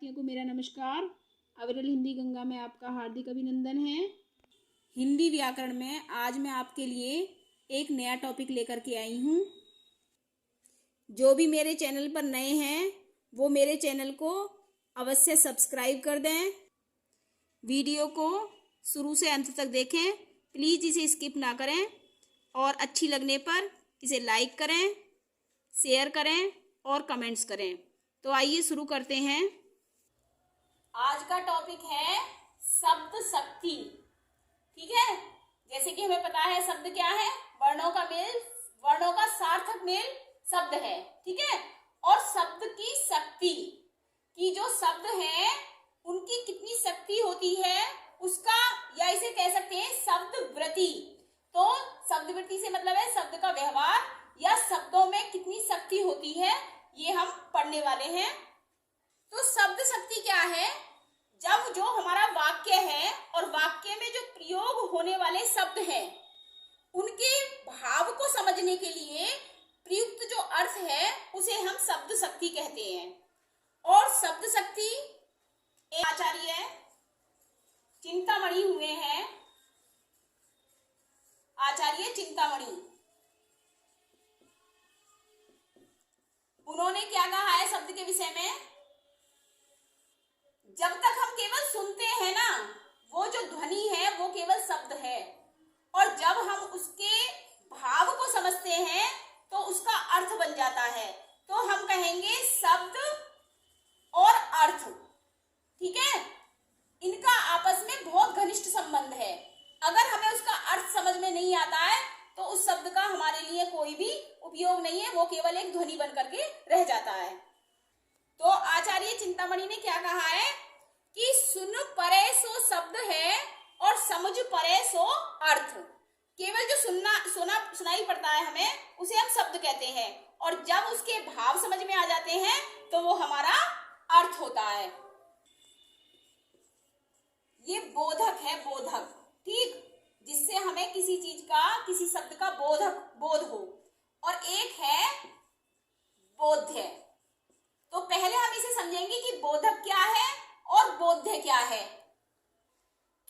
विद्यार्थियों को मेरा नमस्कार। अविरल हिंदी गंगा में आपका हार्दिक अभिनंदन है। हिंदी व्याकरण में आज मैं आपके लिए एक नया टॉपिक लेकर के आई हूँ। जो भी मेरे चैनल पर नए हैं वो मेरे चैनल को अवश्य सब्सक्राइब कर दें। वीडियो को शुरू से अंत तक देखें, प्लीज़ इसे स्किप ना करें और अच्छी लगने पर इसे लाइक करें, शेयर करें और कमेंट्स करें। तो आइए शुरू करते हैं। आज का टॉपिक है शब्द शक्ति। ठीक है, जैसे कि हमें पता है शब्द क्या है, वर्णों का मेल, वर्णों का सार्थक मेल शब्द है। ठीक है, और शब्द की शक्ति की जो शब्द है उनकी कितनी शक्ति होती है उसका, या इसे कह सकते हैं शब्द वृत्ति। तो शब्द वृत्ति से मतलब है शब्द का व्यवहार या शब्दों में कितनी शक्ति होती है, ये हम पढ़ने वाले हैं। तो शब्द शक्ति क्या है? जब जो हमारा वाक्य है और वाक्य में जो प्रयोग होने वाले शब्द हैं उनके भाव को समझने के लिए प्रयुक्त जो अर्थ है उसे हम शब्द शक्ति कहते हैं। और शब्द शक्ति एक आचार्य चिंतामणि हुए हैं, आचार्य चिंतामणि। उन्होंने क्या कहा है शब्द के विषय में? जब तक हम केवल सुनते हैं ना, वो जो ध्वनि है वो केवल शब्द है, और जब हम उसके भाव को समझते हैं तो उसका अर्थ बन जाता है। तो हम कहेंगे शब्द और अर्थ। ठीक है, इनका आपस में बहुत घनिष्ठ संबंध है। अगर हमें उसका अर्थ समझ में नहीं आता है तो उस शब्द का हमारे लिए कोई भी उपयोग नहीं है, वो केवल एक ध्वनि बन करके रह जाता है। तो आचार्य चिंतामणि ने क्या कहा है कि सुन परे सो शब्द है और समझ परे सो अर्थ। केवल जो सुनाई पड़ता है हमें उसे हम शब्द कहते हैं, और जब उसके भाव समझ में आ जाते हैं तो वो हमारा अर्थ होता है। ये बोधक है, बोधक। ठीक, जिससे हमें किसी चीज का, किसी शब्द का बोध हो। और एक है बोध्य। तो पहले हम इसे समझेंगे कि बोधक क्या है और बोध्य क्या है।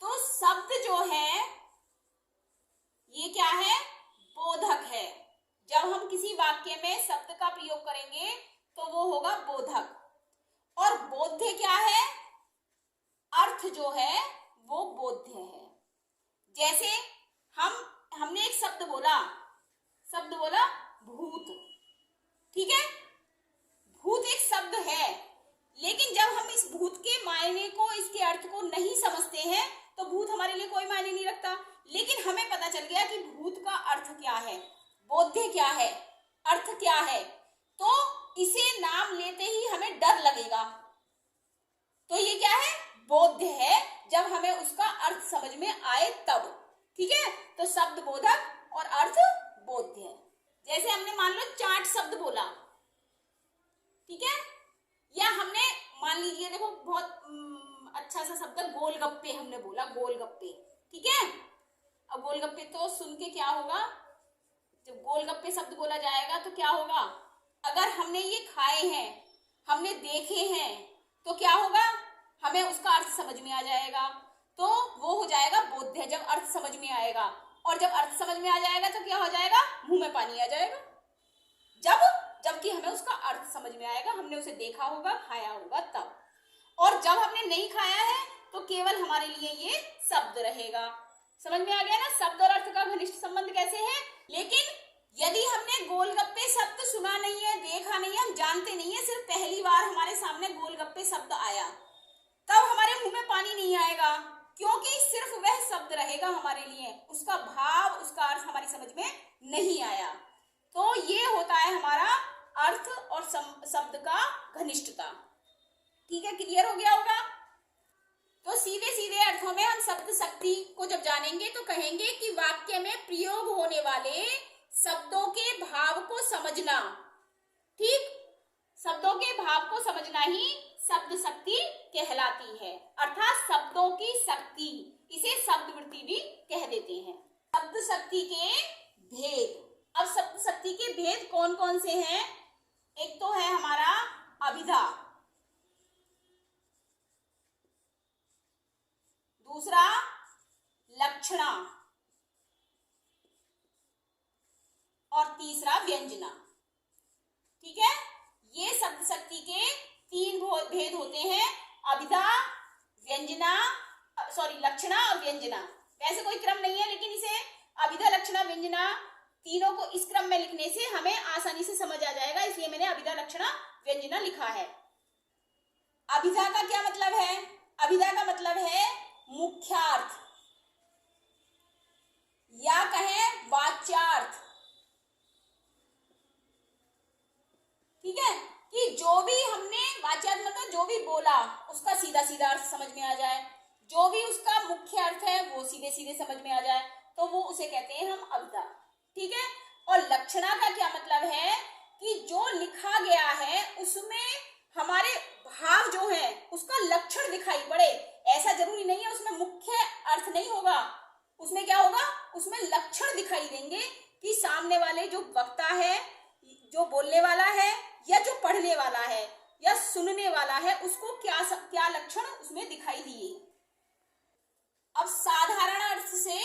तो शब्द जो है ये क्या है? बोधक है। जब हम किसी वाक्य में शब्द का प्रयोग करेंगे तो वो होगा बोधक। और बोध्य क्या है? अर्थ जो है वो बोध्य है। जैसे हमने एक शब्द बोला भूत। ठीक है, भूत एक शब्द है, लेकिन जब हम इस भूत के मायने को, इसके अर्थ को नहीं समझते हैं तो भूत हमारे लिए कोई मायने नहीं रखता। लेकिन हमें पता चल गया कि भूत का अर्थ क्या है, बोध्य क्या है, अर्थ क्या है, तो इसे नाम लेते ही हमें डर लगेगा। तो ये क्या है? बोध्य है, जब हमें उसका अर्थ समझ में आए तब। ठीक है, तो शब्द बोधक और अर्थ बोध्य। जैसे हमने मान लो चाट शब्द बोला, ठीक है, या हमने मान लीजिए, देखो बहुत अच्छा सा शब्द गोलगप्पे हमने बोला, गोलगप्पे। ठीक है, अब गोलगप्पे तो सुन के क्या होगा, जब गोलगप्पे शब्द बोला जाएगा तो क्या होगा? अगर हमने ये खाए हैं, हमने देखे हैं, तो क्या होगा? हमें उसका अर्थ समझ में आ जाएगा। तो वो हो जाएगा बोध्य, जब अर्थ समझ में आएगा। और जब अर्थ समझ में आ जाएगा तो क्या हो जाएगा? मुंह में पानी आ जाएगा। जबकि हमें उसका अर्थ समझ में आएगा, हमने उसे देखा होगा, खाया होगा तब। और जब हमने नहीं खाया है तो केवल हमारे लिए ये शब्द रहेगा। समझ में आ गया ना शब्द और अर्थ का घनिष्ठ संबंध कैसे है। लेकिन यदि हमने गोलगप्पे शब्द सुना नहीं है, देखा नहीं है, हम जानते नहीं है, सिर्फ पहली बार हमारे सामने गोलगप्पे शब्द आया, तब हमारे मुंह में पानी नहीं आएगा, क्योंकि सिर्फ वह शब्द रहेगा हमारे लिए, उसका भाव, उसका अर्थ हमारी समझ में नहीं आया। तो ये होता है हमारा अर्थ और शब्द का घनिष्ठता। ठीक है, क्लियर हो गया होगा। तो सीधे सीधे अर्थों में हम शब्द शक्ति को जब जानेंगे तो कहेंगे कि वाक्य में प्रयोग होने वाले शब्दों के भाव को समझना। ठीक, शब्दों के भाव को समझना ही शब्द शक्ति कहलाती है, अर्थात शब्दों की शक्ति। इसे शब्द वृत्ति भी कह देते हैं। शब्द शक्ति के भेद। अब शब्द शक्ति के भेद कौन कौन से हैं? एक तो है हमारा अभिधा, दूसरा लक्षणा और तीसरा व्यंजना। ठीक है, ये शब्द शक्ति के 3 भेद होते हैं, अभिधा, व्यंजना, लक्षणा और व्यंजना। वैसे कोई क्रम नहीं है, लेकिन इसे अभिधा, लक्षणा, व्यंजना तीनों को इस क्रम में लिखने से हमें आसानी से समझ आ जाएगा, इसलिए मैंने अभिधा, लक्षणा, व्यंजना लिखा है। अभिधा का क्या मतलब है? अभिधा का मतलब है मुख्यार्थ या कहें वाच्यार्थ। ठीक है, कि जो भी हमने वाच्यार्थ मतलब जो भी बोला उसका सीधा सीधा अर्थ समझ में आ जाए, जो भी उसका मुख्य अर्थ है वो सीधे सीधे समझ में आ जाए, तो वो उसे कहते हैं हम अभिधा। ठीक है, और लक्षणा का क्या मतलब है कि जो लिखा गया है उसमें हमारे भाव जो है उसका लक्षण दिखाई पड़े। ऐसा जरूरी नहीं है उसमें मुख्य अर्थ नहीं होगा, उसमें क्या होगा, उसमें लक्षण दिखाई देंगे कि सामने वाले जो वक्ता है, जो बोलने वाला है या जो पढ़ने वाला है या सुनने वाला है, उसको क्या लक्षण उसमें दिखाई दिए। अब साधारण अर्थ से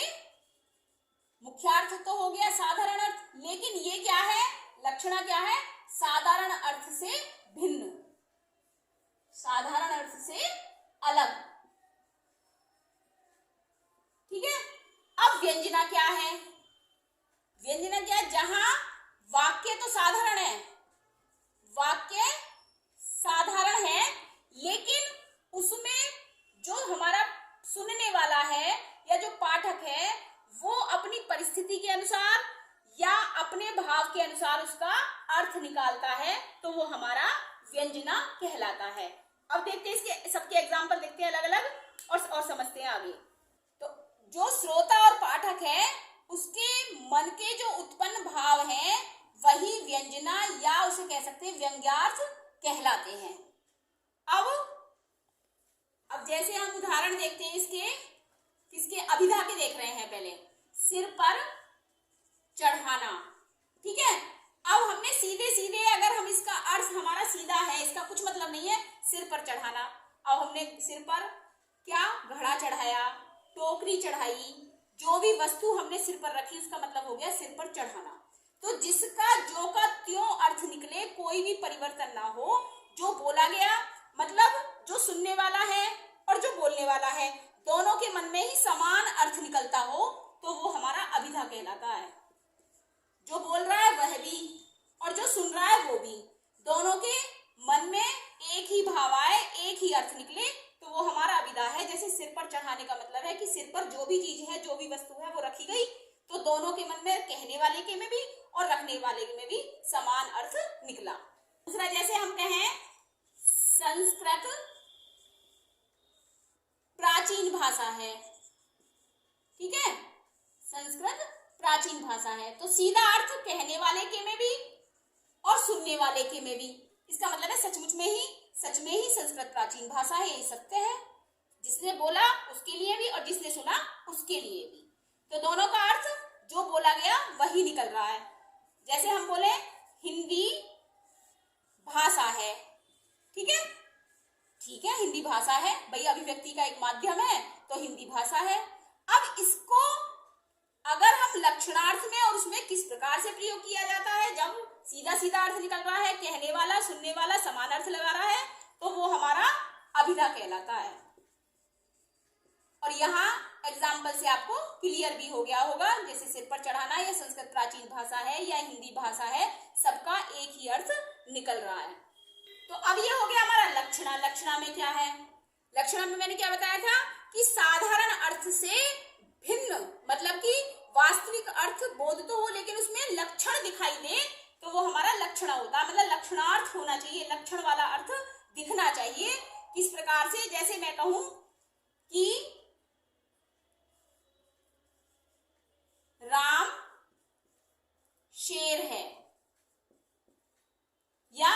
मुख्यार्थ तो हो गया साधारण अर्थ, लेकिन ये क्या है, लक्षणा क्या है, साधारण अर्थ से भिन्न, साधारण अर्थ से अलग। ठीक है, अब व्यंजना क्या है? व्यंजना क्या है? जहां वाक्य तो साधारण है, वाक्य साधारण है, लेकिन उसमें जो हमारा सुनने वाला है या जो पाठक है वो अपनी परिस्थिति के अनुसार या अपने भाव के अनुसार उसका अर्थ निकालता है, तो वो हमारा व्यंजना कहलाता है। अब देखते हैं इसके सबके एग्जाम्पल देखते हैं अलग अलग और समझते हैं आगे। तो जो श्रोता और पाठक है उसके मन के जो उत्पन्न भाव हैं वही व्यंजना या उसे कह सकते हैं व्यंग्यार्थ कहलाते हैं। अब जैसे हम उदाहरण देखते हैं किसके अभिधा के देख रहे हैं। पहले सिर पर चढ़ाना। ठीक है, अब हमने सीधे सीधे अगर हम इसका अर्थ हमारा सीधा है, इसका कुछ मतलब नहीं है सिर पर चढ़ाना। अब हमने सिर पर क्या घड़ा चढ़ाया, टोकरी चढ़ाई, जो भी वस्तु हमने सिर पर रखी उसका मतलब हो गया सिर पर चढ़ाना। तो जिसका जो का त्यों अर्थ निकले, कोई भी परिवर्तन ना हो, जो बोला गया मतलब जो सुनने वाला है और जो बोलने वाला है दोनों के मन में ही समान अर्थ निकलता हो, तो वो हमारा अभिधा कहलाता है। जो बोल रहा है वह भी और जो सुन रहा है वो भी, दोनों के मन में एक ही भाव आए, एक ही अर्थ निकले, तो वो हमारा अभिधा है। जैसे सिर पर चढ़ाने का मतलब है कि सिर पर जो भी चीज है, जो भी वस्तु है वो रखी गई, तो दोनों के मन में, कहने वाले के में भी और रखने वाले के में भी समान अर्थ निकला। दूसरा, जैसे हम कहें संस्कृत प्राचीन भाषा है। ठीक है, संस्कृत प्राचीन भाषा है, तो सीधा अर्थ कहने वाले के में भी और सुनने वाले के में भी। इसका मतलब है सच में ही संस्कृत प्राचीन भाषा है, ये सत्य है। जिसने बोला उसके लिए भी और जिसने सुना उसके लिए भी, तो दोनों का अर्थ जो बोला गया वही निकल रहा है। जैसे हम बोले हिंदी भाषा है। ठीक है, हिंदी भाषा है भाई, अभिव्यक्ति का एक माध्यम है, तो हिंदी भाषा है। अब इसको अगर हम लक्षणार्थ में और उसमें किस प्रकार से प्रयोग किया जाता है, जब सीधा सीधा अर्थ निकल रहा है, कहने वाला सुनने वाला समान अर्थ लगा रहा है, तो वो हमारा अभिधा कहलाता है। और यहाँ एग्जाम्पल से आपको क्लियर भी हो गया होगा, जैसे सिर पर चढ़ाना या संस्कृत प्राचीन भाषा है या हिंदी भाषा है, सबका एक ही अर्थ निकल रहा है। तो अब ये हो गया हमारा लक्षणा। लक्षणा में क्या है? लक्षणा में मैंने क्या बताया था कि साधारण अर्थ से भिन्न, मतलब कि वास्तविक अर्थ बोध तो हो लेकिन उसमें लक्षण दिखाई दे, तो वो हमारा लक्षणा होता है। मतलब लक्षणार्थ होना चाहिए, लक्षण वाला अर्थ दिखना चाहिए। किस प्रकार से? जैसे मैं कहूं कि राम शेर है, या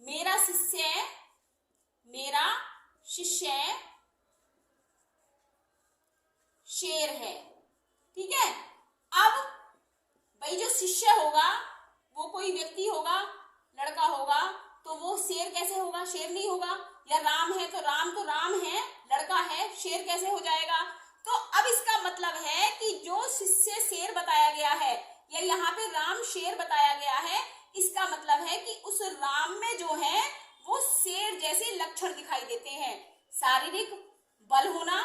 मेरा शिष्य शेर है। ठीक है, अब भाई जो शिष्य होगा वो कोई व्यक्ति होगा, लड़का होगा, तो वो शेर कैसे होगा? शेर नहीं होगा। या राम है तो राम है, लड़का है, है, शेर कैसे हो जाएगा? तो अब इसका मतलब है कि जो शिष्य शेर बताया गया है या यहाँ पे राम शेर बताया गया है, इसका मतलब है कि उस राम में जो है वो शेर जैसे लक्षण दिखाई देते हैं। शारीरिक बल होना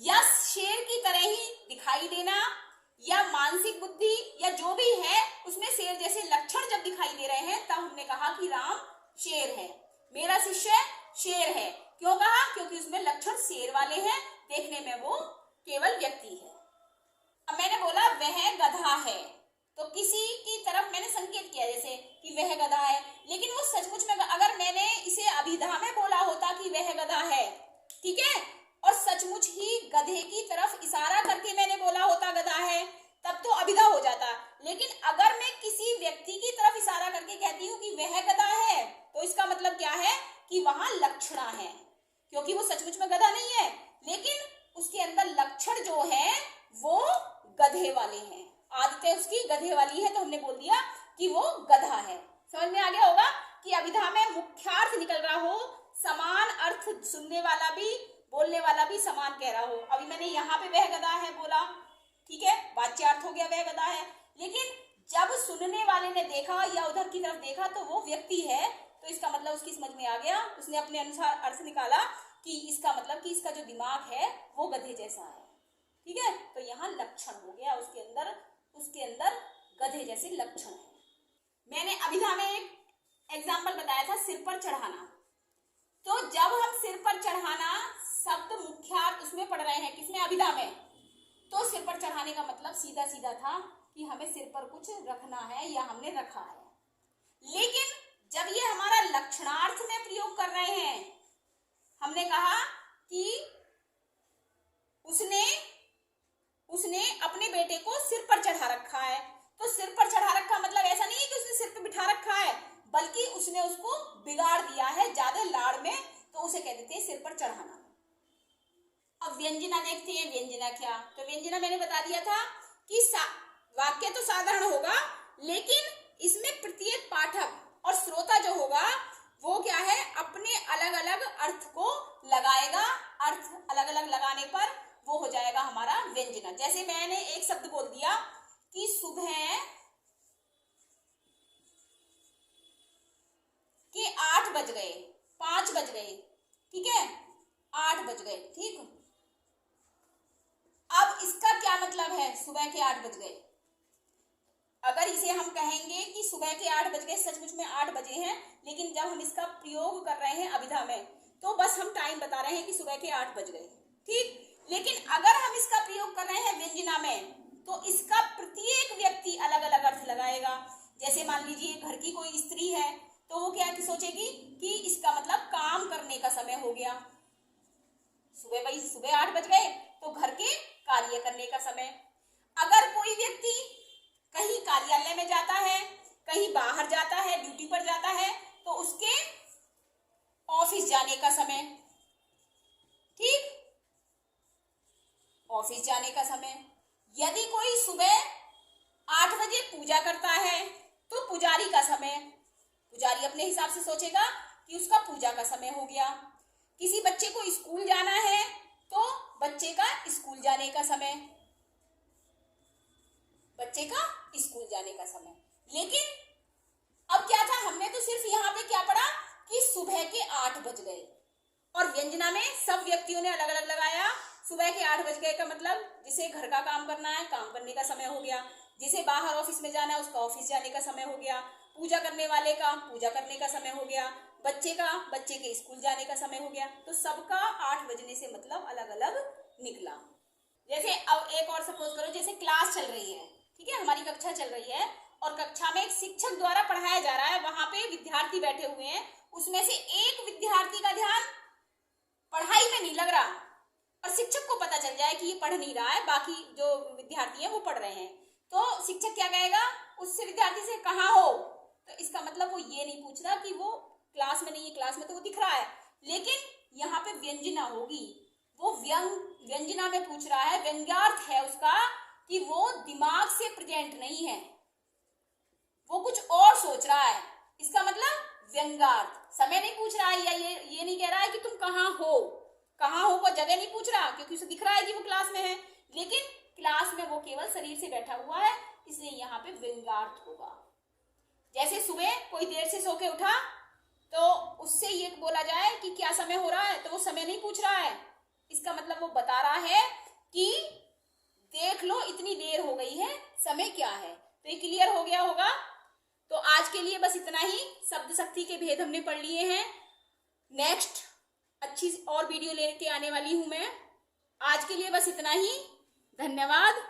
या शेर की तरह ही दिखाई देना या मानसिक बुद्धि या जो भी है उसमें शेर जैसे लक्षण जब दिखाई दे रहे हैं, तब हमने कहा कि राम शेर है, मेरा शिष्य शेर है। क्यों कहा? क्योंकि उसमें लक्षण शेर वाले हैं, देखने में वो केवल व्यक्ति है। अब मैंने बोला वह गधा है, तो किसी की तरफ मैंने संकेत किया जैसे कि वह गधा है, लेकिन वो सचमुच में अगर मैंने इसे अभिधा में बोला होता कि वह गधा है, ठीक है, और सचमुच ही गधे की तरफ इशारा करके मैंने बोला होता गधा है, तब तो अभिधा हो जाता। लेकिन अगर मैं किसी व्यक्ति की तरफ इशारा करके कहती हूँ कि वह गधा है, तो इसका मतलब क्या है कि वहां लक्षणा है, क्योंकि वो सचमुच में गधा नहीं है, लेकिन उसके अंदर लक्षण जो है वो गधे वाले हैं। आदतें उसकी गधे वाली है, तो हमने बोल दिया कि वो गधा है। समझ में आ गया होगा कि अभिधा में मुख्यार्थ निकल रहा हो, समान अर्थ, सुनने वाला भी बोलने वाला भी समान कह रहा हो। अभी मैंने यहाँ पे वह गधा है बोला, ठीक है, वाच्यार्थ हो गया वह गधा है, लेकिन जब सुनने वाले ने देखा या उधर की तरफ देखा तो वो व्यक्ति है, तो इसका मतलब उसकी समझ में आ गया, उसने अपने अनुसार अर्थ निकाला कि इसका मतलब कि इसका जो दिमाग है वो गधे जैसा है, ठीक है। तो यहाँ लक्षण हो गया, उसके अंदर गधे जैसे लक्षण है। मैंने अभिधा में एक एग्जाम्पल बताया था सिर पर चढ़ाना, तो जब हम सिर पर चढ़ाना शब्द मुख्यार्थ उसमें पढ़ रहे हैं, किसमें? अभिधा में, तो सिर पर चढ़ाने का मतलब सीधा सीधा था कि हमें सिर पर कुछ रखना है या हमने रखा है। लेकिन जब ये हमारा लक्षणार्थ में प्रयोग कर रहे हैं, हमने कहा कि उसने अपने बेटे को सिर पर चढ़ा रखा है, तो सिर पर चढ़ा रखा मतलब ऐसा नहीं है कि उसने सिर पर बिठा रखा है, बल्कि उसने उसको बिगाड़ दिया है ज्यादा लाड़ में, तो उसे कह देते हैं सिर पर चढ़ाना। अब व्यंजना देखते हैं, व्यंजना क्या? तो व्यंजना मैंने बता दिया था कि वाक्य तो साधारण होगा, लेकिन इसमें प्रत्येक पाठक और श्रोता जो होगा वो क्या है, अपने अलग अलग अर्थ को लगाएगा। अर्थ अलग अलग लगाने पर वो हो जाएगा हमारा व्यंजना। जैसे मैंने एक शब्द बोल दिया कि सुबह के 8 बज गए, 5 बज गए, ठीक है, 8 बज गए, ठीक। अब इसका क्या मतलब है? सुबह के 8 बज गए। अगर इसे हम कहेंगे कि सुबह के 8 बज गए, सचमुच में 8 बजे हैं, लेकिन जब हम इसका प्रयोग कर रहे हैं अभिधा में, तो बस हम टाइम बता रहे हैं कि सुबह के 8 बज गए, ठीक। लेकिन अगर हम इसका प्रयोग कर रहे हैं व्यंजना में, तो इसका प्रत्येक व्यक्ति अलग अलग अर्थ लगाएगा। जैसे मान लीजिए घर की कोई स्त्री है, तो वो क्या सोचेगी कि इसका मतलब काम करने का समय हो गया। सुबह 8 बज गए तो घर के कार्य करने का समय। अगर कोई व्यक्ति कहीं कार्यालय में जाता है, कहीं बाहर जाता है, ड्यूटी पर जाता है, तो उसके ऑफिस जाने का समय, ठीक, ऑफिस जाने का समय। यदि कोई सुबह 8 बजे पूजा करता है, तो पुजारी का समय, पुजारी अपने हिसाब से सोचेगा कि उसका पूजा का समय हो गया। किसी बच्चे को स्कूल जाना है, तो बच्चे का स्कूल जाने का समय, बच्चे का स्कूल जाने का समय। लेकिन अब क्या था, हमने तो सिर्फ यहाँ पे क्या पढ़ा कि सुबह के 8 बज गए, और व्यंजना में सब व्यक्तियों ने अलग अलग लगाया। सुबह के 8 बज गए का मतलब जिसे घर का काम करना है, काम करने का समय हो गया। जिसे बाहर ऑफिस में जाना है, उसका ऑफिस जाने का समय हो गया। पूजा करने वाले का पूजा करने का समय हो गया। बच्चे के स्कूल जाने का समय हो गया। तो सबका 8 बजने से मतलब अलग अलग निकला। जैसे अब एक और सपोज करो, जैसे क्लास चल रही है, ठीक है, हमारी कक्षा चल रही है, और कक्षा में एक शिक्षक द्वारा पढ़ाया जा रहा है, वहां पे विद्यार्थी बैठे हुए हैं, उसमें से एक विद्यार्थी का ध्यान पढ़ाई में नहीं लग रहा, और शिक्षक को पता चल जाए कि ये पढ़ नहीं रहा है, बाकी जो विद्यार्थी हैं वो पढ़ रहे हैं, तो शिक्षक क्या कहेगा उससे, विद्यार्थी से, कहाँ हो? तो इसका मतलब वो ये नहीं पूछ रहा कि वो क्लास में नहीं है, क्लास में तो वो दिख रहा है, लेकिन यहाँ पे व्यंजना होगी, वो व्यंजना में पूछ रहा है, व्यंग्यार्थ है उसका कि वो दिमाग से प्रेजेंट नहीं है, वो कुछ और सोच रहा है। इसका मतलब व्यंग्यार्थ। समय नहीं पूछ रहा है या ये नहीं कह रहा है कि तुम कहाँ हो को जगह नहीं पूछ रहा, क्योंकि उसे दिख रहा है कि वो क्लास में है, लेकिन क्लास में वो केवल शरीर से बैठा हुआ है, इसलिए यहाँ पे व्यंग्यार्थ होगा। जैसे सुबह कोई देर से सो के उठा तो उससे ये बोला जाए कि क्या समय हो रहा है, तो वो समय नहीं पूछ रहा है, इसका मतलब वो बता रहा है कि देख लो इतनी देर हो गई है, समय क्या है। तो ये क्लियर हो गया होगा। तो आज के लिए बस इतना ही, शब्द शक्ति के भेद हमने पढ़ लिए हैं। नेक्स्ट अच्छी और वीडियो लेके आने वाली हूं मैं। आज के लिए बस इतना ही, धन्यवाद।